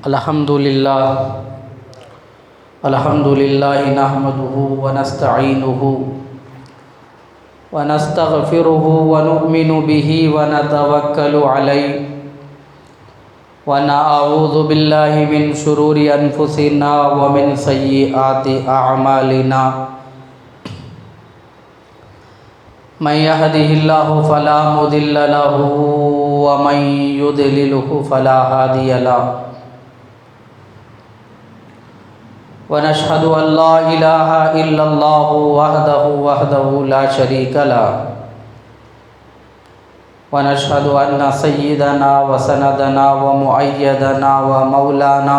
الحمدللہ نحمدہ ونستعینہ ونستغفرہ ونؤمن بہ ونتوکل علیہ ونعوذ باللہ من شرور انفسنا ومن سیئات اعمالنا من يهده الله فلا مضل له ومن يضلل فلا هادي له ونشهد أن لا إله إلا الله وحده لا شريك له ونشهد أن سيدنا وسندنا ومؤيدنا ومولانا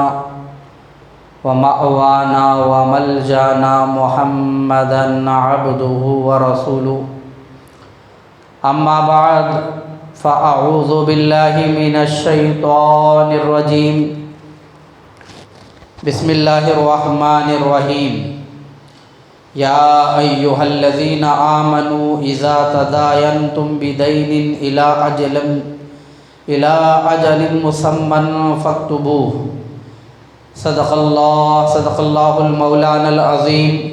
ومأوانا وملجانا محمدا عبده ورسوله أما بعد فأعوذ بالله من الشيطان الرجيم بسم الله الرحمن الرحيم يا أيها الذين آمنوا إذا تداينتم بدين إلى أجل مسمى فاكتبوه صدق الله المولانا العظيم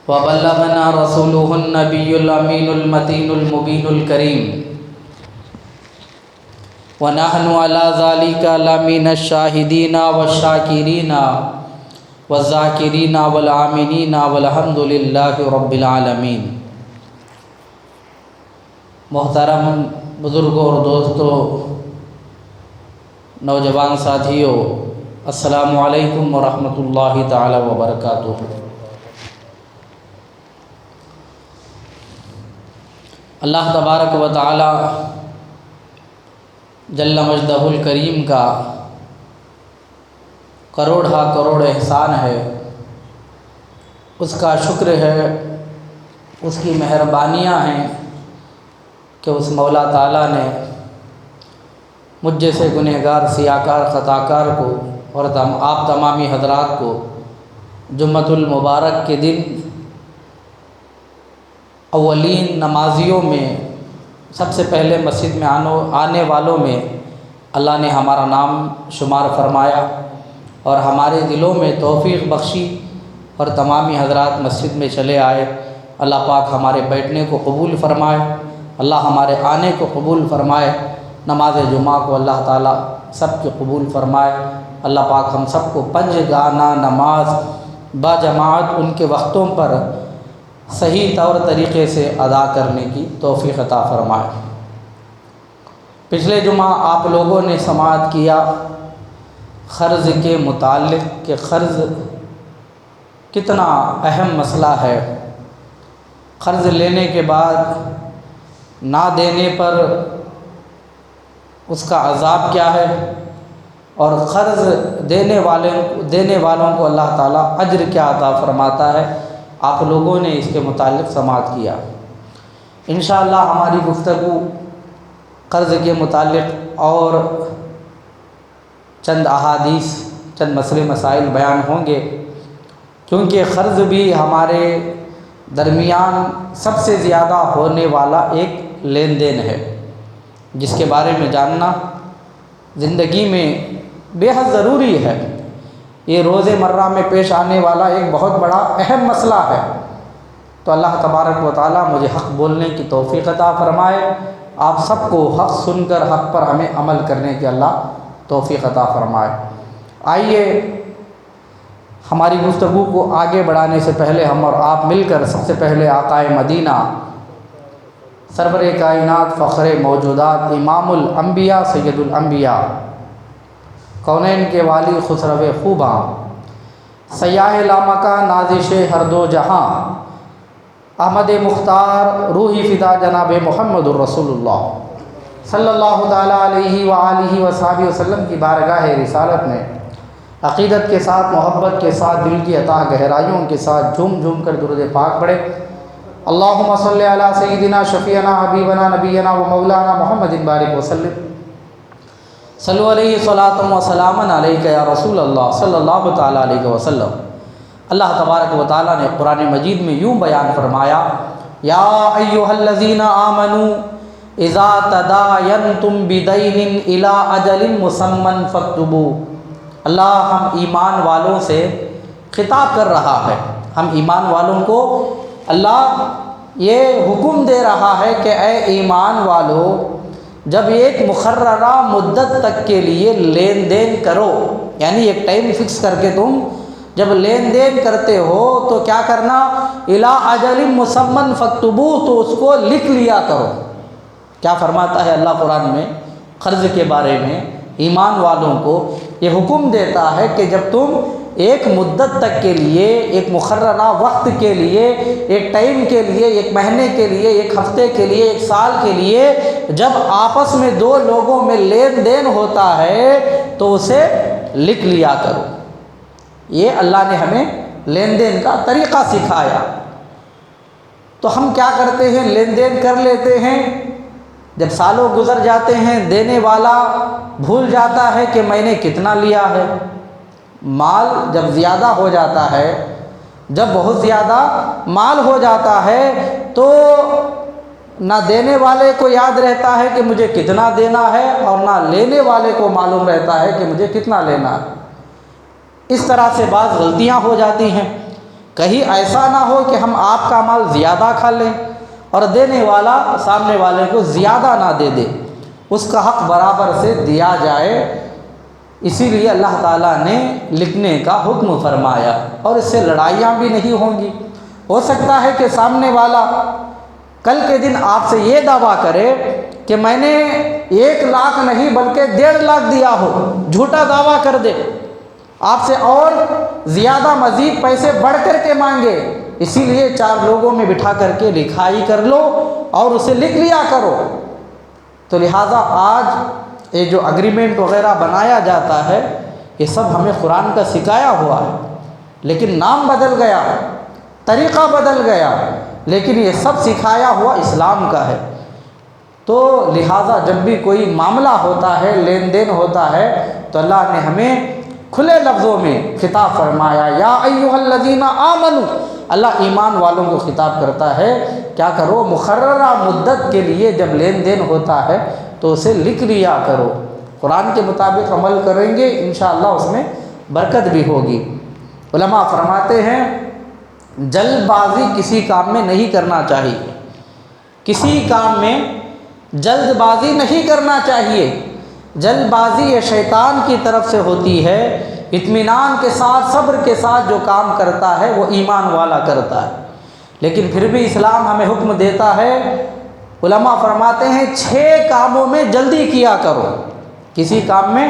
وبلغنا رسوله النبي الأمين المتين المبين الكريم ونحن على ذلك لمن الشاهدين والشاكرين والذاكرين والآمنين والحمد لله رب العالمين۔ محترم بزرگوں اور دوستوں، نوجوان ساتھیوں، السلام علیکم ورحمۃ اللہ تعالی وبرکاتہ۔ اللہ تبارک و تعالی جل مجدہ الکریم کا کروڑا کروڑ احسان ہے، اس کا شکر ہے، اس کی مہربانیاں ہیں کہ اس مولا تعالیٰ نے مجھ جیسے گنہگار سیاکار خطاکار کو اور آپ تمامی حضرات کو جمعۃ المبارک کے دن اولین نمازیوں میں سب سے پہلے مسجد میں آنے والوں میں اللہ نے ہمارا نام شمار فرمایا اور ہمارے دلوں میں توفیق بخشی اور تمامی حضرات مسجد میں چلے آئے۔ اللہ پاک ہمارے بیٹھنے کو قبول فرمائے، اللہ ہمارے آنے کو قبول فرمائے، نماز جمعہ کو اللہ تعالیٰ سب کے قبول فرمائے۔ اللہ پاک ہم سب کو 5 گانا نماز با جماعت ان کے وقتوں پر صحیح طور طریقے سے ادا کرنے کی توفیق عطا فرمائے۔ پچھلے جمعہ آپ لوگوں نے سماعت کیا قرض کے متعلق کہ قرض کتنا اہم مسئلہ ہے، قرض لینے کے بعد نہ دینے پر اس کا عذاب کیا ہے، اور قرض دینے والوں کو اللہ تعالیٰ اجر کیا عطا فرماتا ہے۔ آپ لوگوں نے اس کے متعلق سماعت کیا۔ انشاءاللہ ہماری گفتگو قرض کے متعلق اور چند احادیث، چند مسئلے مسائل بیان ہوں گے، کیونکہ قرض بھی ہمارے درمیان سب سے زیادہ ہونے والا ایک لین دین ہے، جس کے بارے میں جاننا زندگی میں بے حد ضروری ہے۔ یہ روز مرہ میں پیش آنے والا ایک بہت بڑا اہم مسئلہ ہے، تو اللہ تبارک و تعالیٰ مجھے حق بولنے کی توفیق عطا فرمائے، آپ سب کو حق سن کر حق پر ہمیں عمل کرنے کی اللہ توفیق عطا فرمائے۔ آئیے ہماری گفتگو کو آگے بڑھانے سے پہلے ہم اور آپ مل کر سب سے پہلے آقا مدینہ سرور کائنات فخر موجودات امام الانبیاء سید الانبیاء کونین کے والی خسرو خوباں سیاہ لامکاں نازش ہر دو جہاں احمد مختار روحی فدا جناب محمد الرسول اللہ صلی اللہ تعالیٰ علیہ وآلہ وصحبہ وسلم کی بارگاہ رسالت میں عقیدت کے ساتھ، محبت کے ساتھ، دل کی عطا گہرائیوں کے ساتھ جھوم جھوم کر درود پاک پڑھے۔ اللہم صلی علی سیدنا شفیعنا حبیبنا نبینا و مولانا محمد بارک وسلم صلو علیہ صلاۃ و سلام علیک یا رسول اللہ صلی اللہ تعالیٰ علیہ وسلم۔ اللہ تبارک و تعالیٰ نے قرآن مجید میں یوں بیان فرمایا، یا ایھا الذین آمنوا اذا تداینتم بدین الی اجل مسمی فاکتبوا۔ اللہ ہم ایمان والوں سے خطاب کر رہا ہے، ہم ایمان والوں کو اللہ یہ حکم دے رہا ہے کہ اے ایمان والو، جب ایک مقررہ مدت تک کے لیے لین دین کرو، یعنی ایک ٹائم فکس کر کے تم جب لین دین کرتے ہو تو کیا کرنا، الی اجل مسمی فاکتبوا، تو اس کو لکھ لیا کرو۔ کیا فرماتا ہے اللہ قرآن میں قرض کے بارے میں؟ ایمان والوں کو یہ حکم دیتا ہے کہ جب تم ایک مدت تک کے لیے، ایک مقررہ وقت کے لیے، ایک ٹائم کے لیے، ایک مہینے کے لیے، ایک ہفتے کے لیے، ایک سال کے لیے جب آپس میں دو لوگوں میں لین دین ہوتا ہے تو اسے لکھ لیا کرو۔ یہ اللہ نے ہمیں لین دین کا طریقہ سکھایا۔ تو ہم کیا کرتے ہیں، لین دین کر لیتے ہیں، جب سالوں گزر جاتے ہیں دینے والا بھول جاتا ہے کہ میں نے کتنا لیا ہے۔ مال جب زیادہ ہو جاتا ہے، جب بہت زیادہ مال ہو جاتا ہے تو نہ دینے والے کو یاد رہتا ہے کہ مجھے کتنا دینا ہے، اور نہ لینے والے کو معلوم رہتا ہے کہ مجھے کتنا لینا ہے۔ اس طرح سے بعض غلطیاں ہو جاتی ہیں۔ کہیں ایسا نہ ہو کہ ہم آپ کا مال زیادہ کھا لیں اور دینے والا سامنے والے کو زیادہ نہ دے دے، اس کا حق برابر سے دیا جائے۔ اسی لیے اللہ تعالیٰ نے لکھنے کا حکم فرمایا، اور اس سے لڑائیاں بھی نہیں ہوں گی۔ ہو سکتا ہے کہ سامنے والا کل کے دن آپ سے یہ دعویٰ کرے کہ میں نے 1 لاکھ نہیں بلکہ 1.5 لاکھ دیا ہو، جھوٹا دعویٰ کر دے، آپ سے اور زیادہ مزید پیسے بڑھ کر کے مانگے۔ اسی لیے 4 لوگوں میں بٹھا کر کے لکھائی کر لو اور اسے لکھ لیا کرو۔ تو لہٰذا آج یہ جو اگریمنٹ وغیرہ بنایا جاتا ہے یہ سب ہمیں قرآن کا سکھایا ہوا ہے، لیکن نام بدل گیا، طریقہ بدل گیا، لیکن یہ سب سکھایا ہوا اسلام کا ہے۔ تو لہٰذا جب بھی کوئی معاملہ ہوتا ہے، لین دین ہوتا ہے، تو اللہ نے ہمیں کھلے لفظوں میں خطاب فرمایا، یا ایھا الذین آمنوا۔ اللہ ایمان والوں کو خطاب کرتا ہے کیا کرو، مقررہ مدت کے لیے جب لین دین ہوتا ہے تو اسے لکھ لیا کرو، قرآن کے مطابق عمل کریں گے انشاءاللہ اس میں برکت بھی ہوگی۔ علماء فرماتے ہیں جلد بازی کسی کام میں نہیں کرنا چاہیے، کسی کام میں جلد بازی نہیں کرنا چاہیے۔ جلد بازی یہ شیطان کی طرف سے ہوتی ہے۔ اطمینان کے ساتھ، صبر کے ساتھ جو کام کرتا ہے وہ ایمان والا کرتا ہے۔ لیکن پھر بھی اسلام ہمیں حکم دیتا ہے، علماء فرماتے ہیں 6 کاموں میں جلدی کیا کرو، کسی کام میں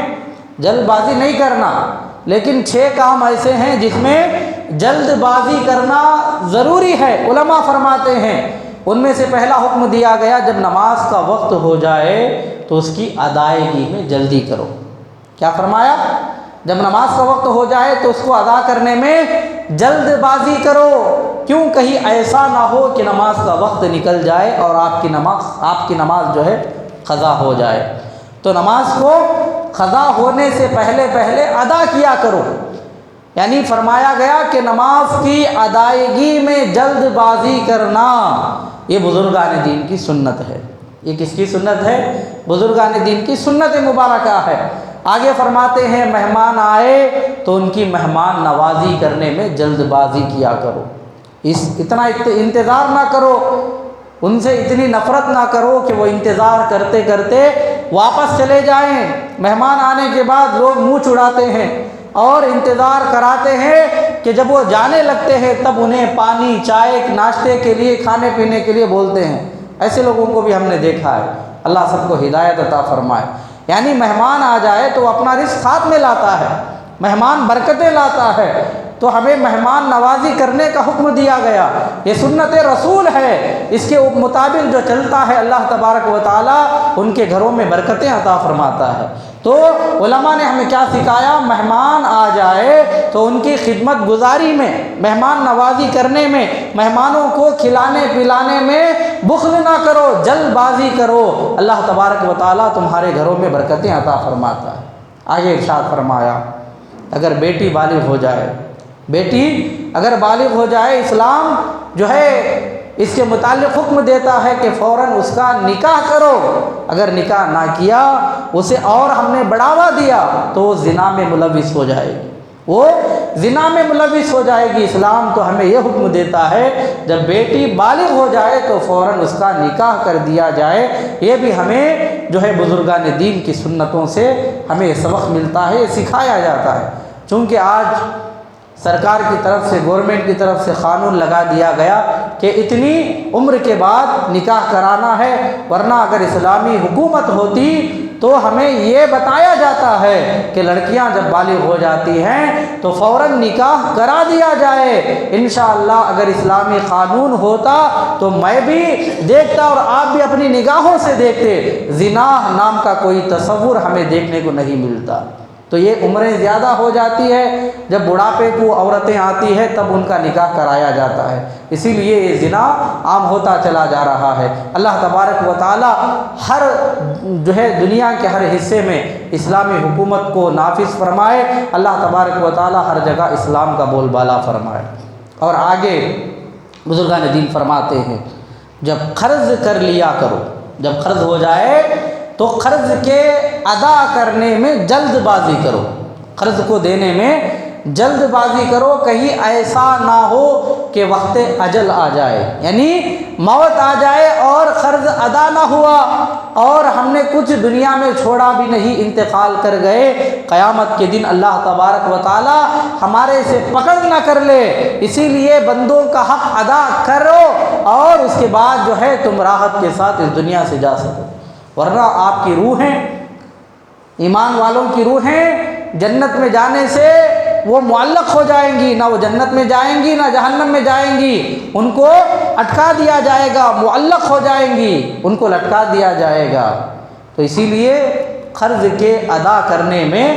جلد بازی نہیں کرنا، لیکن 6 کام ایسے ہیں جس میں جلد بازی کرنا ضروری ہے۔ علماء فرماتے ہیں ان میں سے پہلا حکم دیا گیا جب نماز کا وقت ہو جائے تو اس کی ادائیگی میں جلدی کرو۔ کیا فرمایا؟ جب نماز کا وقت ہو جائے تو اس کو ادا کرنے میں جلد بازی کرو، کیوں کہیں ایسا نہ ہو کہ نماز کا وقت نکل جائے اور آپ کی نماز جو ہے قضا ہو جائے۔ تو نماز کو قضا ہونے سے پہلے ادا کیا کرو۔ یعنی فرمایا گیا کہ نماز کی ادائیگی میں جلد بازی کرنا یہ بزرگان دین کی سنت ہے۔ یہ کس کی سنت ہے؟ بزرگان دین کی سنت مبارکہ ہے۔ آگے فرماتے ہیں مہمان آئے تو ان کی مہمان نوازی کرنے میں جلد بازی کیا کرو، اتنا انتظار نہ کرو، ان سے اتنی نفرت نہ کرو کہ وہ انتظار کرتے کرتے واپس چلے جائیں۔ مہمان آنے کے بعد لوگ منہ چڑھاتے ہیں اور انتظار کراتے ہیں کہ جب وہ جانے لگتے ہیں تب انہیں پانی، چائے، ناشتے کے لیے، کھانے پینے کے لیے بولتے ہیں۔ ایسے لوگوں کو بھی ہم نے دیکھا ہے۔ اللہ سب کو ہدایت عطا فرمائے۔ یعنی مہمان آ جائے تو اپنا رزق ساتھ میں لاتا ہے، مہمان برکتیں لاتا ہے، تو ہمیں مہمان نوازی کرنے کا حکم دیا گیا۔ یہ سنت رسول ہے، اس کے مطابق جو چلتا ہے اللہ تبارک و تعالیٰ ان کے گھروں میں برکتیں عطا فرماتا ہے۔ تو علماء نے ہمیں کیا سکھایا؟ مہمان آ جائے تو ان کی خدمت گزاری میں، مہمان نوازی کرنے میں، مہمانوں کو کھلانے پلانے میں بخل نہ کرو، جلد بازی کرو، اللہ تبارک و تعالیٰ تمہارے گھروں میں برکتیں عطا فرماتا ہے۔ آگے ارشاد فرمایا اگر بیٹی بالغ ہو جائے بیٹی اگر بالغ ہو جائے اسلام جو ہے اس کے متعلق حکم دیتا ہے کہ فوراً اس کا نکاح کرو، اگر نکاح نہ کیا اسے اور ہم نے بڑھاوا دیا تو وہ زنا میں ملوث ہو جائے گی، وہ زنا میں ملوث ہو جائے گی۔ اسلام تو ہمیں یہ حکم دیتا ہے جب بیٹی بالغ ہو جائے تو فوراً اس کا نکاح کر دیا جائے۔ یہ بھی ہمیں جو ہے بزرگان دین کی سنتوں سے ہمیں سبق ملتا ہے، یہ سکھایا جاتا ہے۔ چونکہ آج سرکار کی طرف سے، گورنمنٹ کی طرف سے قانون لگا دیا گیا کہ اتنی عمر کے بعد نکاح کرانا ہے، ورنہ اگر اسلامی حکومت ہوتی تو ہمیں یہ بتایا جاتا ہے کہ لڑکیاں جب بالغ ہو جاتی ہیں تو فوراً نکاح کرا دیا جائے۔ انشاءاللہ اگر اسلامی قانون ہوتا تو میں بھی دیکھتا اور آپ بھی اپنی نگاہوں سے دیکھتے، زنا نام کا کوئی تصور ہمیں دیکھنے کو نہیں ملتا۔ تو یہ عمریں زیادہ ہو جاتی ہے، جب بڑھاپے کو عورتیں آتی ہیں تب ان کا نکاح کرایا جاتا ہے، اسی لیے یہ زنا عام ہوتا چلا جا رہا ہے۔ اللہ تبارک و تعالی ہر جو ہے دنیا کے ہر حصے میں اسلامی حکومت کو نافذ فرمائے، اللہ تبارک و تعالی ہر جگہ اسلام کا بول بالا فرمائے۔ اور آگے بزرگان دین فرماتے ہیں جب قرض کر لیا کرو، جب قرض ہو جائے تو قرض کے ادا کرنے میں جلد بازی کرو، قرض کو دینے میں جلد بازی کرو، کہیں ایسا نہ ہو کہ وقت اجل آ جائے، یعنی موت آ جائے اور قرض ادا نہ ہوا اور ہم نے کچھ دنیا میں چھوڑا بھی نہیں، انتقال کر گئے، قیامت کے دن اللہ تبارک و تعالی ہمارے سے پکڑ نہ کر لے۔ اسی لیے بندوں کا حق ادا کرو اور اس کے بعد جو ہے تم راحت کے ساتھ اس دنیا سے جا سکو، ورنہ آپ کی روحیں، ایمان والوں کی روحیں جنت میں جانے سے وہ معلق ہو جائیں گی، نہ وہ جنت میں جائیں گی نہ جہنم میں جائیں گی، ان کو اٹکا دیا جائے گا، معلق ہو جائیں گی، ان کو لٹکا دیا جائے گا۔ تو اسی لیے قرض کے ادا کرنے میں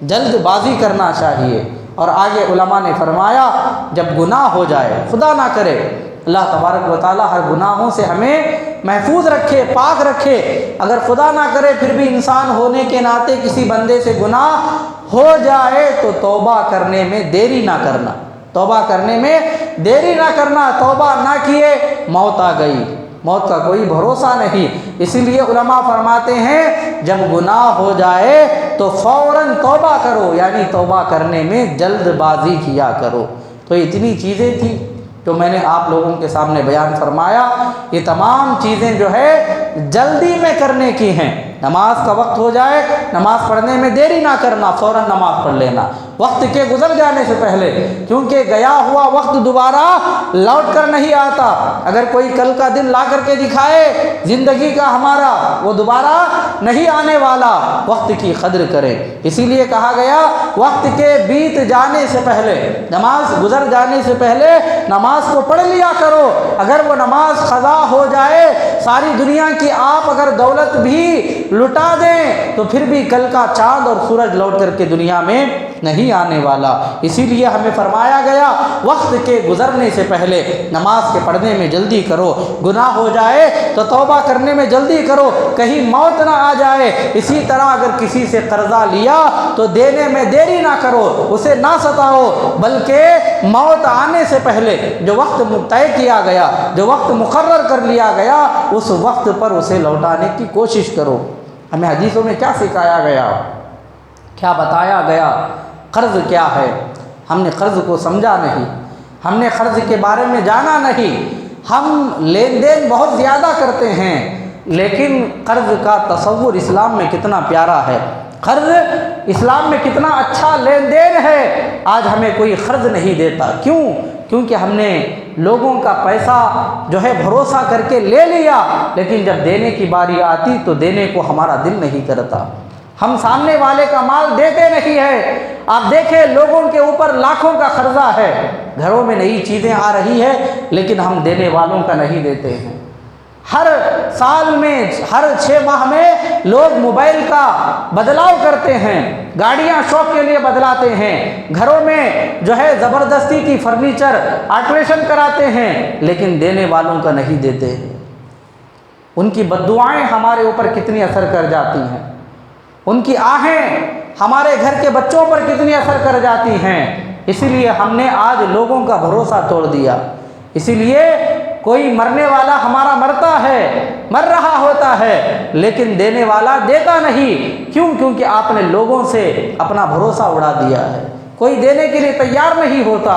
جلد بازی کرنا چاہیے۔ اور آگے علماء نے فرمایا جب گناہ ہو جائے، خدا نہ کرے، اللہ تبارک و تعالی ہر گناہوں سے ہمیں محفوظ رکھے، پاک رکھے، اگر خدا نہ کرے پھر بھی انسان ہونے کے ناطے کسی بندے سے گناہ ہو جائے تو توبہ کرنے میں دیری نہ کرنا، توبہ کرنے میں دیری نہ کرنا، توبہ نہ کیے موت آ گئی، موت کا کوئی بھروسہ نہیں۔ اسی لیے علماء فرماتے ہیں جب گناہ ہو جائے تو فوراً توبہ کرو، یعنی توبہ کرنے میں جلد بازی کیا کرو۔ تو اتنی چیزیں تھیں جو میں نے آپ لوگوں کے سامنے بیان فرمایا، یہ تمام چیزیں جو ہے جلدی میں کرنے کی ہیں۔ نماز کا وقت ہو جائے، نماز پڑھنے میں دیری نہ کرنا، فوراً نماز پڑھ لینا وقت کے گزر جانے سے پہلے، کیونکہ گیا ہوا وقت دوبارہ لوٹ کر نہیں آتا۔ اگر کوئی کل کا دن لا کر کے دکھائے زندگی کا ہمارا، وہ دوبارہ نہیں آنے والا، وقت کی قدر کریں۔ اسی لیے کہا گیا وقت کے بیت جانے سے پہلے، نماز گزر جانے سے پہلے نماز کو پڑھ لیا کرو۔ اگر وہ نماز قضا ہو جائے، ساری دنیا کی آپ اگر دولت بھی لٹا دیں تو پھر بھی کل کا چاند اور سورج لوٹ کر کے دنیا میں نہیں آنے والا۔ اسی لیے ہمیں فرمایا گیا وقت کے گزرنے سے پہلے نماز کے پڑھنے میں جلدی کرو، گناہ ہو جائے تو توبہ کرنے میں جلدی کرو، کہیں موت نہ آ جائے۔ اسی طرح اگر کسی سے قرضہ لیا تو دینے میں دیری نہ کرو، اسے نہ ستاؤ، بلکہ موت آنے سے پہلے جو وقت طے کیا گیا، جو وقت مقرر کر لیا گیا، اس وقت پر اسے لوٹانے کی کوشش کرو۔ ہمیں حدیثوں میں کیا سکھایا گیا، کیا بتایا گیا، قرض کیا ہے؟ ہم نے قرض کو سمجھا نہیں، ہم نے قرض کے بارے میں جانا نہیں۔ ہم لین دین بہت زیادہ کرتے ہیں، لیکن قرض کا تصور اسلام میں کتنا پیارا ہے، قرض اسلام میں کتنا اچھا لین دین ہے۔ آج ہمیں کوئی قرض نہیں دیتا، کیوں؟ کیونکہ ہم نے لوگوں کا پیسہ جو ہے بھروسہ کر کے لے لیا، لیکن جب دینے کی باری آتی تو دینے کو ہمارا دل نہیں کرتا، ہم سامنے والے کا مال دیتے نہیں ہے۔ آپ دیکھیں لوگوں کے اوپر لاکھوں کا قرضہ ہے، گھروں میں نئی چیزیں آ رہی ہے لیکن ہم دینے والوں کا نہیں دیتے ہیں۔ ہر سال میں، ہر 6 ماہ میں لوگ موبائل کا بدلاؤ کرتے ہیں، گاڑیاں شوق کے لیے بدلاتے ہیں، گھروں میں جو ہے زبردستی کی فرنیچر آلٹریشن کراتے ہیں، لیکن دینے والوں کا نہیں دیتے ہیں۔ ان کی بددعائیں ہمارے اوپر کتنی اثر کر جاتی ہیں، ان کی آہیں ہمارے گھر کے بچوں پر کتنی اثر کر جاتی ہیں۔ اسی لیے ہم نے آج لوگوں کا بھروسہ توڑ دیا۔ اسی لیے کوئی مرنے والا ہمارا مرتا ہے، مر رہا ہوتا ہے، لیکن دینے والا دیتا نہیں۔ کیوں؟ کیونکہ آپ نے لوگوں سے اپنا بھروسہ اڑا دیا ہے۔ کوئی دینے کے لیے تیار نہیں ہوتا۔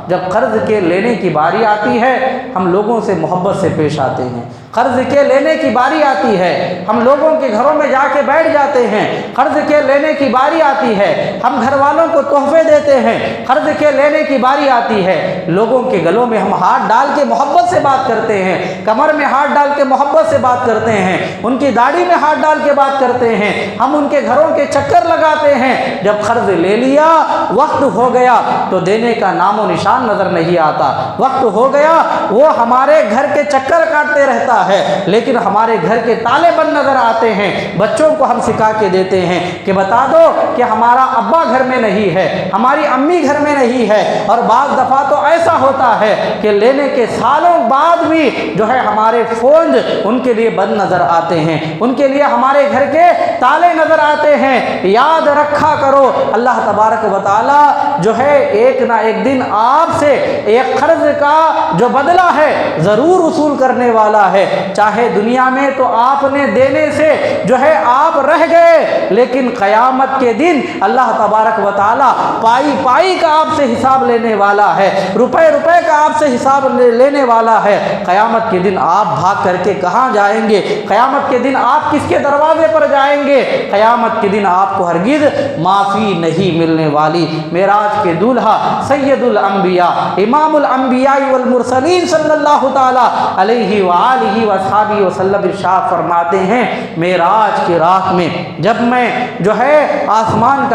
جب قرض کے لینے کی باری آتی ہے ہم لوگوں سے محبت سے پیش آتے ہیں۔ قرض کے لینے کی باری آتی ہے ہم لوگوں کے گھروں میں جا کے بیٹھ جاتے ہیں۔ قرض کے لینے کی باری آتی ہے ہم گھر والوں کو تحفے دیتے ہیں۔ قرض کے لینے کی باری آتی ہے لوگوں کے گلوں میں ہم ہاتھ ڈال کے محبت سے بات کرتے ہیں، کمر میں ہاتھ ڈال کے محبت سے بات کرتے ہیں، ان کی داڑھی میں ہاتھ ڈال کے بات کرتے ہیں، ہم ان کے گھروں کے چکر لگاتے ہیں۔ جب قرض لے لیا، وقت ہو گیا تو دینے کا نام و نشان نظر نہیں آتا۔ وقت ہو گیا وہ ہمارے گھر کے چکر کاٹتے رہتا ہے، لیکن ہمارے گھر کے تالے بند نظر آتے ہیں۔ بچوں کو ہم سکھا کے دیتے ہیں کہ بتا دو کہ ہمارا ابا گھر میں نہیں ہے، ہماری امی گھر میں نہیں ہے، اور بعض دفعہ تو ایسا ہوتا ہے کہ لینے کے سالوں بعد بھی جو ہے ہمارے فون ان کے لیے بند نظر آتے ہیں، ان کے لیے ہمارے گھر کے تالے نظر آتے ہیں۔ یاد رکھا کرو اللہ تبارک و تعالی جو ہے ایک نہ ایک دن آپ سے ایک قرض کا جو بدلہ ہے ضرور وصول کرنے والا ہے۔ چاہے دنیا میں تو آپ نے دینے سے جو ہے آپ رہ گئے، لیکن قیامت کے دن اللہ تبارک و تعالی پائی پائی کا آپ سے حساب لینے والا ہے، روپے روپے کا آپ سے حساب لینے والا ہے۔ قیامت کے دن آپ بھاگ کر کے کہاں جائیں گے؟ قیامت کے دن آپ کس کے دروازے پر جائیں گے؟ قیامت کے دن آپ کو ہرگز معافی نہیں ملنے والی۔ معراج کے دولہا سید الانبیاء امام الانبیاء والمرسلین صلی اللہ تعالی علیہ وآلہ وصحبہ وسلم ارشاد فرماتے ہیں معراج کی رات میں جب میں جو ہے آسمانوں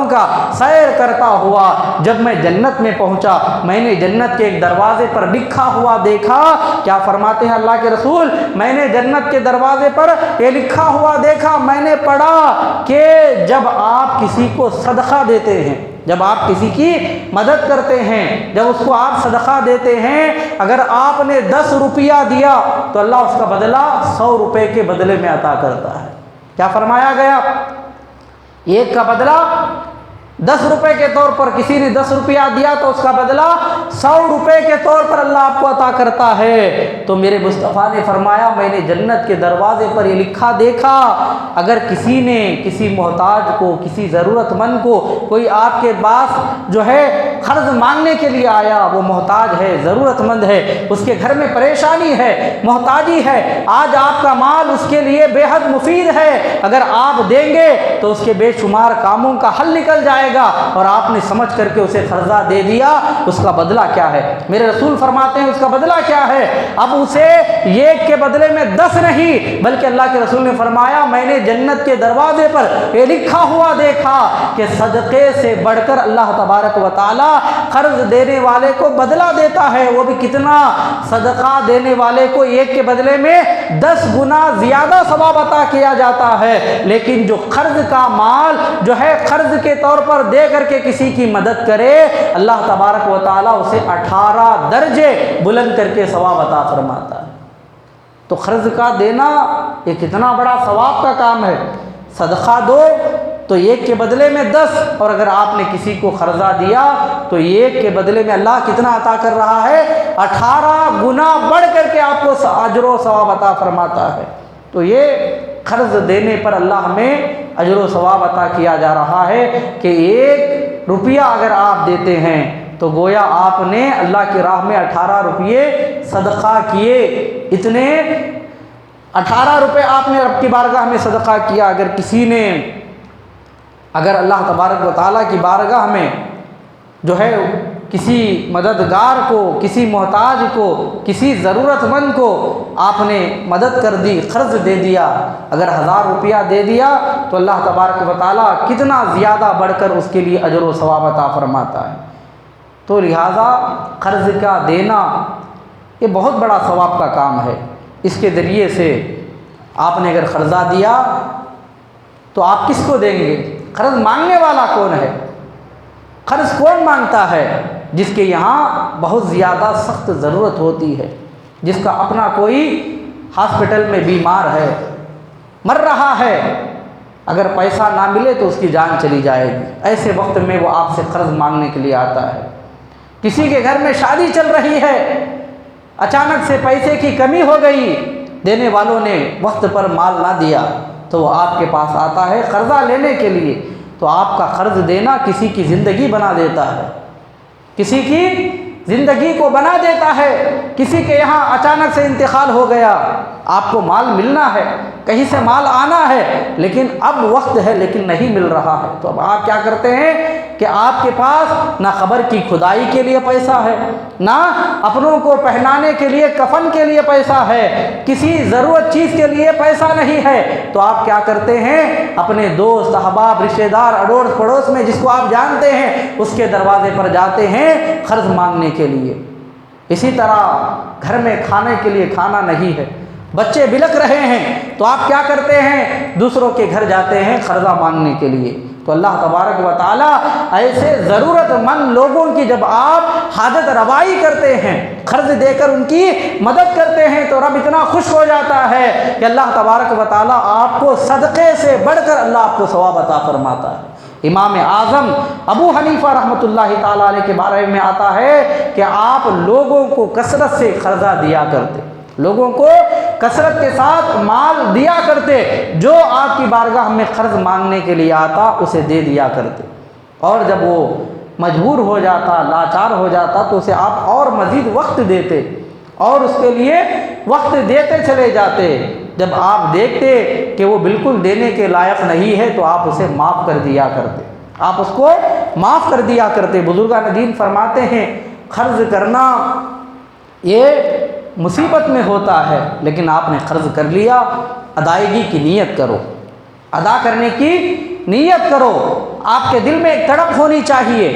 کا سیر کرتا ہوا جب میں جنت میں پہنچا، میں نے جنت کے ایک دروازے پر لکھا ہوا دیکھا۔ کیا فرماتے ہیں اللہ کے رسول؟ میں نے جنت کے دروازے پر یہ لکھا ہوا دیکھا، میں نے پڑھا کہ جب آپ کسی کو صدقہ دیتے ہیں، جب آپ کسی کی مدد کرتے ہیں، جب اس کو آپ صدقہ دیتے ہیں، اگر آپ نے 10 روپیہ دیا تو اللہ اس کا بدلہ 100 روپے کے بدلے میں عطا کرتا ہے۔ کیا فرمایا گیا؟ ایک کا بدلہ 10 روپے کے طور پر، کسی نے 10 روپیہ دیا تو اس کا بدلہ 100 روپے کے طور پر اللہ آپ کو عطا کرتا ہے۔ تو میرے مصطفیٰ نے فرمایا میں نے جنت کے دروازے پر یہ لکھا دیکھا، اگر کسی نے کسی محتاج کو، کسی ضرورت مند کو، کوئی آپ کے پاس جو ہے قرض مانگنے کے لیے آیا، وہ محتاج ہے، ضرورت مند ہے، اس کے گھر میں پریشانی ہے، محتاجی ہے، آج آپ کا مال اس کے لیے بے حد مفید ہے، اگر آپ دیں گے تو اس کے بے شمار کاموں کا حل نکل جائے گا، اور آپ نے سمجھ کر کے اسے قرضہ دے دیا، اس کا بدلہ کیا ہے؟ میرے رسول فرماتے ہیں اس کا بدلہ کیا ہے؟ اب اسے ایک کے بدلے میں 10 نہیں، بلکہ اللہ کے رسول نے فرمایا میں نے جنت کے دروازے پر یہ لکھا ہوا دیکھا کہ صدقے سے بڑھ کر اللہ تبارک و تعالی قرض دینے والے کو بدلہ دیتا ہے۔ وہ بھی کتنا؟ صدقہ دینے والے کو ایک کے بدلے میں 10 گنا زیادہ ثواب عطا کیا جاتا ہے، لیکن جو قرض کا مال جو ہے قرض کے طور پر دے کر کے کسی کی مدد کرے، اللہ تبارک و تعالیٰ اسے 18 درجے بلند کر کے ثواب عطا فرماتا ہے۔ تو قرض کا دینا یہ کتنا بڑا ثواب کا کام ہے۔ صدقہ دو تو ایک کے بدلے میں 10، اور اگر آپ نے کسی کو قرضہ دیا تو ایک کے بدلے میں اللہ کتنا عطا کر رہا ہے؟ 18 گنا بڑھ کر کے آپ کو اجر و ثواب عطا فرماتا ہے۔ تو یہ قرض دینے پر اللہ ہمیں اجر و ثواب عطا کیا جا رہا ہے کہ 1 روپیہ اگر آپ دیتے ہیں تو گویا آپ نے اللہ کی راہ میں 18 روپیے صدقہ کیے۔ اتنے 18 روپے آپ نے رب کی بارگاہ میں صدقہ کیا۔ اگر اللہ تبارک و تعالیٰ کی بارگاہ میں جو ہے کسی مددگار کو، کسی محتاج کو، کسی ضرورت مند کو آپ نے مدد کر دی، قرض دے دیا، اگر 1000 روپیہ دے دیا تو اللہ تبارک و تعالیٰ کتنا زیادہ بڑھ کر اس کے لیے اجر و ثواب عطا فرماتا ہے۔ تو لہٰذا قرض کا دینا یہ بہت بڑا ثواب کا کام ہے۔ اس کے ذریعے سے آپ نے اگر قرضہ دیا تو آپ کس کو دیں گے؟ قرض مانگنے والا کون ہے؟ قرض کون مانگتا ہے؟ جس کے یہاں بہت زیادہ سخت ضرورت ہوتی ہے، جس کا اپنا کوئی ہاسپٹل میں بیمار ہے، مر رہا ہے، اگر پیسہ نہ ملے تو اس کی جان چلی جائے گی۔ ایسے وقت میں وہ آپ سے قرض مانگنے کے لیے آتا ہے۔ کسی کے گھر میں شادی چل رہی ہے، اچانک سے پیسے کی کمی ہو گئی، دینے والوں نے وقت پر مال نہ دیا تو وہ آپ کے پاس آتا ہے قرضہ لینے کے لیے۔ تو آپ کا قرض دینا کسی کی زندگی بنا دیتا ہے، کسی کی زندگی کو بنا دیتا ہے۔ کسی کے یہاں اچانک سے انتقال ہو گیا، آپ کو مال ملنا ہے، کہیں سے مال آنا ہے، لیکن اب وقت ہے لیکن نہیں مل رہا ہے۔ تو اب آپ کیا کرتے ہیں کہ آپ کے پاس نہ قبر کی کھدائی کے لیے پیسہ ہے، نہ اپنوں کو پہنانے کے لیے کفن کے لیے پیسہ ہے، کسی ضرورت چیز کے لیے پیسہ نہیں ہے، تو آپ کیا کرتے ہیں اپنے دوست احباب رشتہ دار اڑوس پڑوس میں جس کو آپ جانتے ہیں اس کے دروازے پر جاتے ہیں قرض مانگنے کے لیے۔ اسی طرح گھر میں کھانے کے لیے کھانا نہیں ہے، بچے بلک رہے ہیں، تو آپ کیا کرتے ہیں دوسروں کے گھر جاتے ہیں قرضہ مانگنے کے لیے۔ تو اللہ تبارک و تعالیٰ ایسے ضرورت مند لوگوں کی جب آپ حاجت روائی کرتے ہیں، قرض دے کر ان کی مدد کرتے ہیں، تو رب اتنا خوش ہو جاتا ہے کہ اللہ تبارک و تعالیٰ آپ کو صدقے سے بڑھ کر اللہ آپ کو ثواب عطا فرماتا ہے۔ امام اعظم ابو حنیفہ رحمۃ اللہ تعالیٰ علیہ کے بارے میں آتا ہے کہ آپ لوگوں کو کثرت سے قرضہ دیا کرتے، لوگوں کو کثرت کے ساتھ مال دیا کرتے، جو آپ کی بارگاہ میں قرض مانگنے کے لیے آتا اسے دے دیا کرتے، اور جب وہ مجبور ہو جاتا لاچار ہو جاتا تو اسے آپ اور مزید وقت دیتے اور اس کے لیے وقت دیتے چلے جاتے۔ جب آپ دیکھتے کہ وہ بالکل دینے کے لائق نہیں ہے تو آپ اسے معاف کر دیا کرتے، آپ اس کو معاف کر دیا کرتے۔ بزرگان دین فرماتے ہیں قرض کرنا یہ مصیبت میں ہوتا ہے، لیکن آپ نے قرض کر لیا، ادائیگی کی نیت کرو، ادا کرنے کی نیت کرو۔ آپ کے دل میں ایک تڑپ ہونی چاہیے